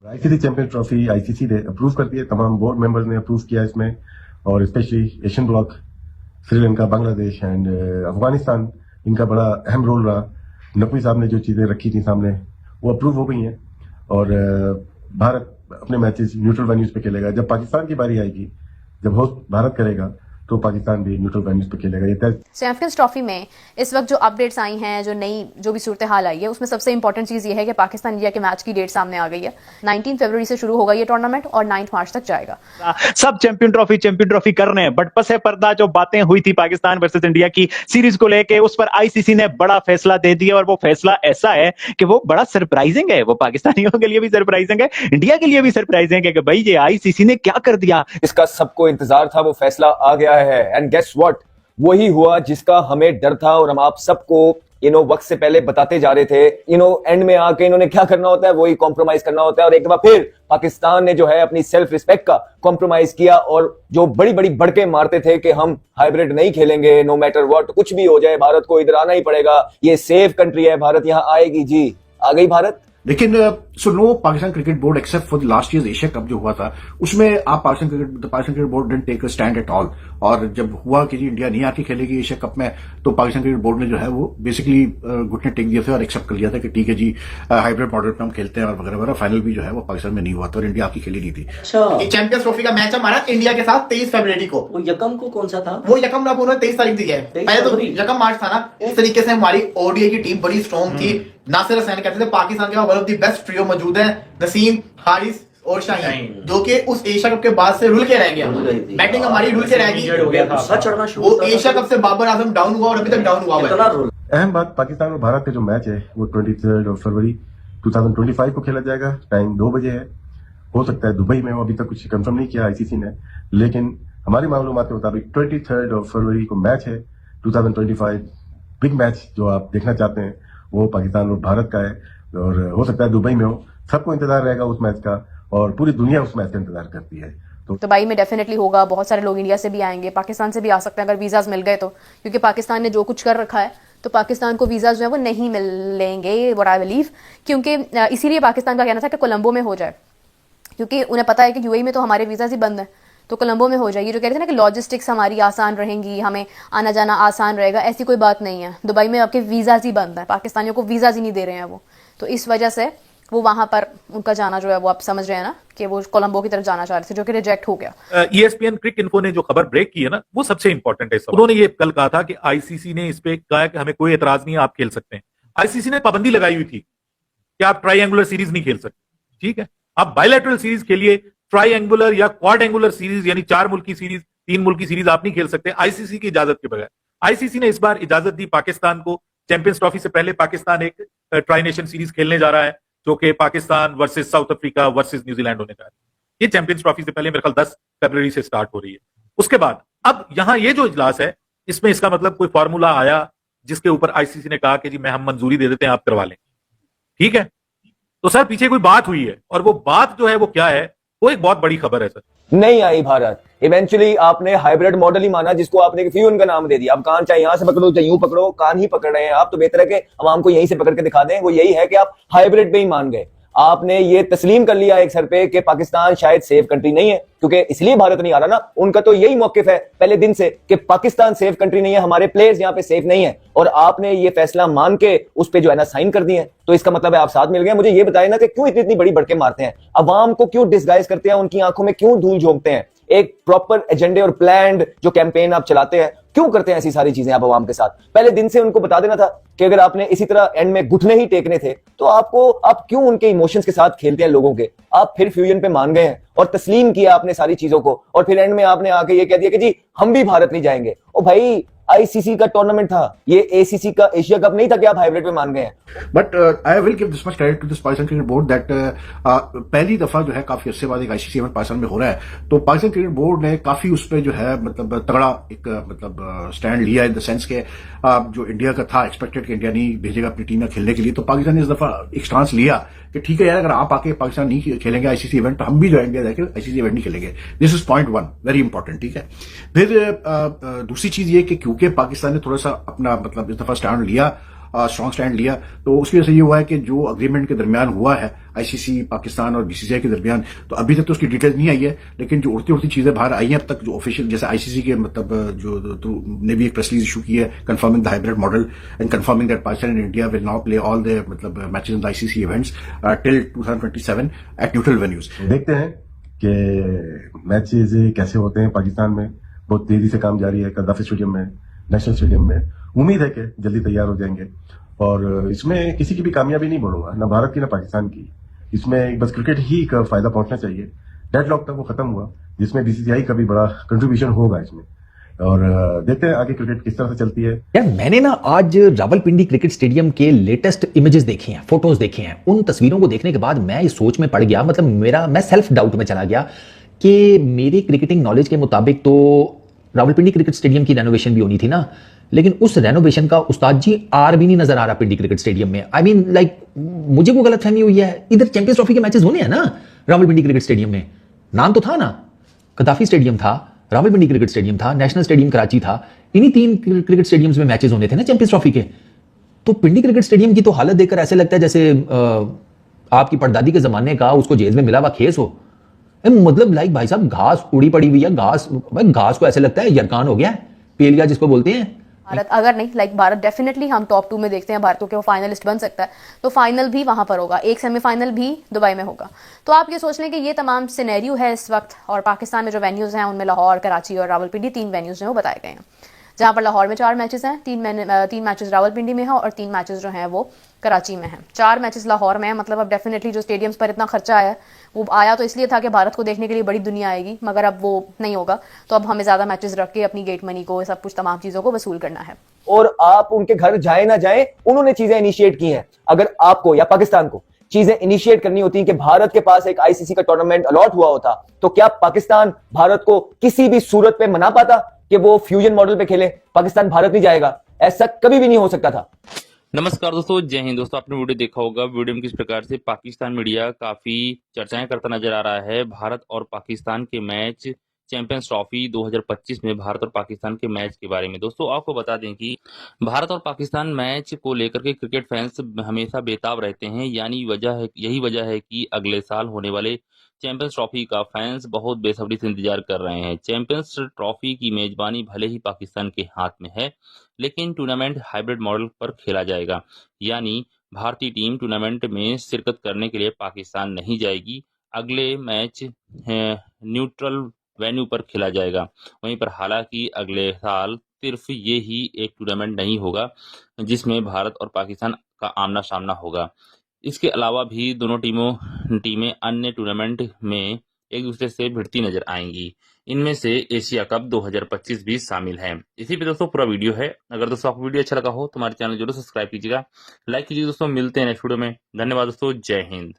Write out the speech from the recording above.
ICC champions trophy ICC ने approve कर दी है, तमाम बोर्ड मेंबर्स ने अप्रूव किया इसमें, और specially Asian block Sri Lanka, Bangladesh and Afghanistan, इनका बड़ा अहम रोल रहा। नकवी साहब ने जो चीजें रखी थी सामने वो अप्रूव हो गई हैं, और भारत अपने मैचेस न्यूट्रल वेन्यूज पे खेलेगा। जब पाकिस्तान की बारी आएगी, जब होस्ट भारत करेगा, तो पाकिस्तान भी न्यूट्रल वेन्यूज पे खेलेगा। ये तय। चैंपियंस ट्रॉफी में इस वक्त जो अपडेट्स आई हैं, जो भी सूरत हाल आई है, उसमें सबसे इंपॉर्टेंट चीज ये है कि पाकिस्तान इंडिया के मैच की डेट सामने आ गई है। 19 फरवरी से शुरू होगा ये टूर्नामेंट और 9 मार्च तक जाएगा। सब चैंपियन ट्रॉफी कर रहे हैं, बट पस है पर्दा जो बातें हुई थी पाकिस्तान वर्सेस इंडिया की सीरीज को लेके, उस पर आईसीसी ने बड़ा फैसला दे दिया, और वो फैसला ऐसा है कि वो बड़ा सरप्राइजिंग है। वो पाकिस्तानियों के लिए भी सरप्राइजिंग है, इंडिया के लिए भी सरप्राइजिंग है कि भाई ये आईसीसी ने क्या कर दिया। इसका सबको इंतजार था, वो फैसला आ गया है। एंड गेस व्हाट, वही हुआ जिसका हमें डर था, और हम आप सबको वक्त से पहले बताते जा रहे थे। एंड में आके इन्होंने क्या करना होता है, वही कॉम्प्रोमाइज करना होता है। और एक बार फिर पाकिस्तान ने जो है अपनी सेल्फ रिस्पेक्ट का कॉम्प्रोमाइज किया, और जो बड़ी बड़ी बड़के मारते थे कि हम हाइब्रिड नहीं खेलेंगे, नो मैटर व्हाट, कुछ भी हो जाए भारत को इधर आना ही पड़ेगा, ये सेफ कंट्री है, भारत यहां आएगी जी। आ गई भारत। लेकिन so no Pakistan cricket board except for the last year Asia cup जो हुआ था, उसमें आप Pakistan cricket board didn't take a stand at all. और जब हुआ कि जी इंडिया नहीं आके खेलेगी एशिया कप में, तो पाकिस्तान क्रिकेट बोर्ड ने जो है वो बेसिकली घुटने टेक दिए थे और एक्सेप्ट कर लिया था कि ठीक है जी, हाइब्रिड मॉडल पे हम खेलते हैं और वगैरह वगैरह। फाइनल भी जो है वो पाकिस्तान में नहीं हुआ था और इंडिया आपकी खेली नहीं थी। चैंपियंस ट्रॉफी का मैच हमारा इंडिया के साथ 23 फरवरी को। वो यकम को कौन सा था? वो यकम ना उन्होंने 23 तारीख दी है, पहले तो यकम मार्च था ना। इस तरीके से हमारी ओडीआई की टीम बड़ी स्ट्रॉन्ग थी। नासिर हसैन कहते थे पाकिस्तान के one of the best trio मौजूद है, नसीम, हारिस और शाहीन, जो कि उस एशिया कप के बाद से रुल के रह गया। बैटिंग हमारी रुल के रह गई। वो एशिया कप से बाबर आजम डाउन हुआ और अभी तक डाउन हुआ है। अहम बात, पाकिस्तान और भारत का जो मैच है वो 23 फरवरी 2025 को खेला जाएगा। टाइम 2 बजे है। हो सकता है दुबई में हो, अभी तक कुछ कंफर्म नहीं किया आईसीसी ने, लेकिन हमारी मालूमात के मुताबिक 23 फरवरी को मैच है 2025। बिग मैच जो आप देखना चाहते हैं वो पाकिस्तान और भारत का है, और हो सकता है दुबई में हो। सबको इंतजार रहेगा उस मैच का, और पूरी दुनिया उस मैच का इंतजार करती है। तो दुबई में डेफिनेटली होगा। बहुत सारे लोग इंडिया से भी आएंगे, पाकिस्तान से भी आ सकते हैं अगर वीजाज मिल गए तो, क्योंकि पाकिस्तान ने जो कुछ कर रखा है तो पाकिस्तान को वीजा जो है वो नहीं मिलेंगे, व्हाट आई बिलीव। क्योंकि इसीलिए पाकिस्तान का कहना था कि कोलंबो में हो जाए, क्योंकि उन्हें पता है कि यूएई में तो हमारे वीजा ही बंद है, तो कोलंबो में हो जाएगी। जो कह रहे थे ना कि लॉजिस्टिक्स हमारी आसान रहेंगी, हमें आना जाना आसान रहेगा, ऐसी कोई बात नहीं है। दुबई में आपके वीजा ही बंद है, पाकिस्तानियों को वीजा ही नहीं दे रहे हैं वो, तो इस वजह से वो वहां पर उनका जाना जो है वो आप समझ रहे हैं ना कि वो कोलंबो की तरफ जाना चाह रहे थे, जो कि रिजेक्ट हो गया। ESPN क्रिक इन्फो ने जो खबर ब्रेक की है ना, वो सबसे इंपॉर्टेंट है। उन्होंने ये कल कहा था कि आईसीसी ने इस पे कहा कि हमें कोई एतराज नहीं है, आप खेल सकते हैं। आईसीसी ने पाबंदी लगाई हुई थी कि आप ट्राइंगुलर सीरीज नहीं खेल सकते, ठीक है। आप बायलैटरल सीरीज खेलिए, ट्राइंगुलर या क्वाड्रेंगुलर सीरीज यानी 4 मुल्क की सीरीज, 3 मुल्क की सीरीज आप नहीं खेल सकते आईसीसी की इजाजत के बगैर। आईसीसी ने इस बार इजाजत दी पाकिस्तान को। चैंपियंस ट्रॉफी से पहले पाकिस्तान एक ट्राई नेशन सीरीज खेलने जा रहा है, जो कि Pakistan versus south Africa versus New Zealand होने जा रहा है। ये चैंपियंस ट्रॉफी से पहले मेरे ख्याल 10 फरवरी से स्टार्ट हो रही है। उसके बाद अब यहां ये जो इजलास है, इसमें इसका मतलब कोई फॉर्मूला आया जिसके ऊपर आईसीसी ने कहा कि जी मैं हम मंजूरी दे देते हैं, आप करवा लें, ठीक है। तो सर पीछे कोई बात हुई है, और वो बात जो है वो क्या है, वो एक बहुत बड़ी खबर है सर। नहीं आई भारत। इवेंचुअली आपने हाइब्रिड मॉडल ही माना, जिसको आपने फ्यूजन का नाम दे दिया। अब कान चाहे यहां से पकड़ो चाहे यूं पकड़ो, कान ही पकड़ रहे हैं आप, तो बेहतर है कि अवाम को यहीं से पकड़ के दिखा दें। वो यही है कि आप हाइब्रिड पे ही मान गए। आपने ये तस्लीम कर लिया एक सर पे कि पाकिस्तान शायद सेफ कंट्री नहीं है, क्योंकि इसलिए भारत नहीं आ रहा ना। उनका तो यही मौकिफ है पहले दिन से कि पाकिस्तान सेफ कंट्री नहीं है, हमारे प्लेयर्स यहाँ पे सेफ नहीं है, और आपने ये फैसला मान के उस पे जो है ना साइन कर दिए। तो इसका मतलब है आप साथ मिल गए। मुझे ये बताए ना कि क्यों इतनी बड़ी बड़के मारते हैं, अवाम को क्यों डिसगाइज करते हैं, उनकी आंखों में क्यों धूल झोंकते हैं। एक प्रॉपर एजेंडे और प्लान्ड जो कैंपेन आप चलाते हैं, क्यों करते हैं ऐसी सारी चीजें आप अवाम के साथ? पहले दिन से उनको बता देना था कि अगर आपने इसी तरह एंड में घुटने ही टेकने थे, तो आप क्यों उनके इमोशंस के साथ खेलते हैं लोगों के? आप फिर फ्यूजन पे मान गए हैं और तस्लीम किया आपने सारी चीजों को, और फिर एंड में आपने आके ये कह दिया कि जी हम भी भारत नहीं जाएंगे। ओ भाई, आईसीसी का टूर्नामेंट था ये, एसीसी का एशिया कप नहीं था कि आप हाइब्रिड पे मान गए हैं। But I will give this much credit to this Pakistan cricket board that पहली दफा जो है काफी अर्से बाद एक आईसीसी इवेंट पाकिस्तान में हो रहा है, तो पाकिस्तान क्रिकेट बोर्ड ने काफी उस पर जो है मतलब तगड़ा एक मतलब स्टैंड लिया, इन द सेंस के जो इंडिया का था एक्सपेक्टेड कि इंडिया नहीं भेजेगा अपनी टीम में खेलने के लिए, तो पाकिस्तान ने इस दफा एक स्टांस लिया कि ठीक है यार, अगर आप आके पाकिस्तान नहीं खेलेंगे आईसीसी इवेंट, तो हम भी जाएंगे आईसीसी इवेंट नहीं खेलेंगे। This is point 1 very important, ठीक है। फिर दूसरी चीज ये कि क्योंकि पाकिस्तान ने थोड़ा सा अपना मतलब इस दफा स्टैंड लिया, स्ट्रॉन्ग स्टैंड लिया। तो उसकी वजह से ये हुआ है कि जो अग्रीमेंट के दरमियान हुआ है आईसीसी पाकिस्तान और बीसीसीआई के दरमियान, तो अभी तक तो उसकी डिटेल्स नहीं आई है, लेकिन जो उड़ती उड़ती चीजें बाहर आई हैं अब तक, जो ऑफिशियल जैसे आईसीसी के मतलब जो ने भी एक प्रेस रिलीज इशू की है confirming the hybrid model and confirming that Pakistan and India will now play all the मतलब matches in the ICC events till 2027 at neutral venues. देखते हैं कि मैचेस कैसे होते हैं पाकिस्तान में। बहुत तेजी से काम जारी है कद्दाफी स्टेडियम में, नेशनल स्टेडियम में। उम्मीद है कि जल्दी तैयार हो जाएंगे और इसमें किसी की भी कामयाबी नहीं बोलूंगा, ना भारत की ना पाकिस्तान की। इसमें बस क्रिकेट ही का फायदा पहुंचना चाहिए। डेडलॉक था वो खत्म हुआ, जिसमें बीसीसीआई का भी बड़ा कंट्रीब्यूशन होगा इसमें, और देखते हैं आगे क्रिकेट किस तरह से चलती है। यार मैंने ना आज रावलपिंडी क्रिकेट स्टेडियम के लेटेस्ट इमेजेस देखे हैं, फोटोज देखे हैं। उन तस्वीरों को देखने के बाद मैं इस सोच में पड़ गया, मतलब मैं सेल्फ डाउट में चला गया कि मेरी क्रिकेटिंग नॉलेज के मुताबिक तो रावलपिंडी क्रिकेट स्टेडियम की रेनोवेशन भी होनी थी ना, लेकिन उस रेनोवेशन का उस्ताद जी आर भी नहीं नजर आ रहा पिंडी क्रिकेट स्टेडियम में। आई मीन लाइक मुझे वो गलतफहमी हुई है। इधर चैंपियंस ट्रॉफी के मैचेस होने हैं ना रावलपिंडी क्रिकेट स्टेडियम में, नाम तो था ना, कदाफी स्टेडियम था, रावलपिंडी क्रिकेट स्टेडियम था, नेशनल स्टेडियम कराची था, इन्हीं 3 क्रिकेट स्टेडियम्स में मैचेस होने थे ना चैंपियंस ट्रॉफी के। तो पिंडी क्रिकेट स्टेडियम की तो हालत देखकर ऐसे लगता है जैसे आपकी परदादी के जमाने का उसको जेल में मिला हुआ खेस हो। मतलब लाइक भाई साहब घास उड़ी पड़ी हुई है, घास को ऐसे लगता है यरकान हो गया है, पेलिया जिसको बोलते हैं। भारत अगर नहीं भारत डेफिनेटली हम टॉप 2 में देखते हैं भारत को कि वो फाइनलिस्ट बन सकता है, तो फाइनल भी वहां पर होगा, एक सेमीफाइनल भी दुबई में होगा। तो आप ये सोच लें कि ये तमाम सिनेरियो है इस वक्त, और पाकिस्तान में जो वेन्यूज हैं उनमें लाहौर, कराची और रावलपिंडी 3 वेन्यूज हैं वो बताए गए हैं, जहां पर लाहौर में 4 मैचेस हैं, 3 मैचेस रावलपिंडी में हैं और 3 मैचेस जो हैं वो कराची में हैं। 4 मैचेस लाहौर में हैं, मतलब अब डेफिनेटली जो स्टेडियम्स पर इतना खर्चा आया वो आया तो इसलिए था कि भारत को देखने के लिए बड़ी दुनिया आएगी, मगर अब वो नहीं होगा। तो अब हमें ज्यादा मैचेस रख के अपनी गेट मनी को, सब कुछ तमाम चीजों को वसूल करना है। और आप उनके घर जाए ना जाए, उन्होंने चीजें इनिशिएट की हैं। अगर आपको या पाकिस्तान को चीजें इनिशिएट करनी होती कि भारत के पास एक आईसीसी का टूर्नामेंट अलॉट हुआ होता, तो क्या पाकिस्तान भारत को किसी भी सूरत पे मना पाता कि वो फ्यूजन मॉडल पे खेले? पाकिस्तान भारत नहीं जाएगा, ऐसा कभी भी नहीं हो सकता था। नमस्कार दोस्तों, जय हिंद। दोस्तों आपने वीडियो देखा होगा, वीडियो में किस प्रकार से पाकिस्तान मीडिया काफी चर्चाएं करता नजर आ रहा है भारत और पाकिस्तान के मैच, चैंपियंस ट्रॉफी 2025 में भारत और पाकिस्तान के मैच के बारे में। दोस्तों आपको बता दें कि भारत और पाकिस्तान मैच को लेकर के क्रिकेट फैंस हमेशा बेताब रहते हैं, यानी यही वजह है कि अगले साल होने वाले चैंपियंस ट्रॉफी का फैंस बहुत बेसब्री से इंतजार कर रहे हैं। चैंपियंस ट्रॉफी की मेजबानी भले ही पाकिस्तान के हाथ में है, लेकिन टूर्नामेंट हाइब्रिड मॉडल पर खेला जाएगा, यानी भारतीय टीम टूर्नामेंट में शिरकत करने के लिए पाकिस्तान नहीं जाएगी। अगले मैच न्यूट्रल वेन्यू पर खेला जाएगा। वहीं पर हालांकि अगले साल सिर्फ ये ही एक टूर्नामेंट नहीं होगा जिसमें भारत और पाकिस्तान का आमना सामना होगा। इसके अलावा भी दोनों टीमें अन्य टूर्नामेंट में एक दूसरे से भिड़ती नजर आएंगी। इनमें से एशिया कप 2025 भी शामिल है। इसी पे दोस्तों पूरा वीडियो है। अगर दोस्तों आपको वीडियो अच्छा लगा हो तो हमारे चैनल जरूर सब्सक्राइब कीजिएगा, लाइक कीजिएगा। दोस्तों मिलते हैं नेक्स्ट वीडियो में। धन्यवाद दोस्तों, जय हिंद।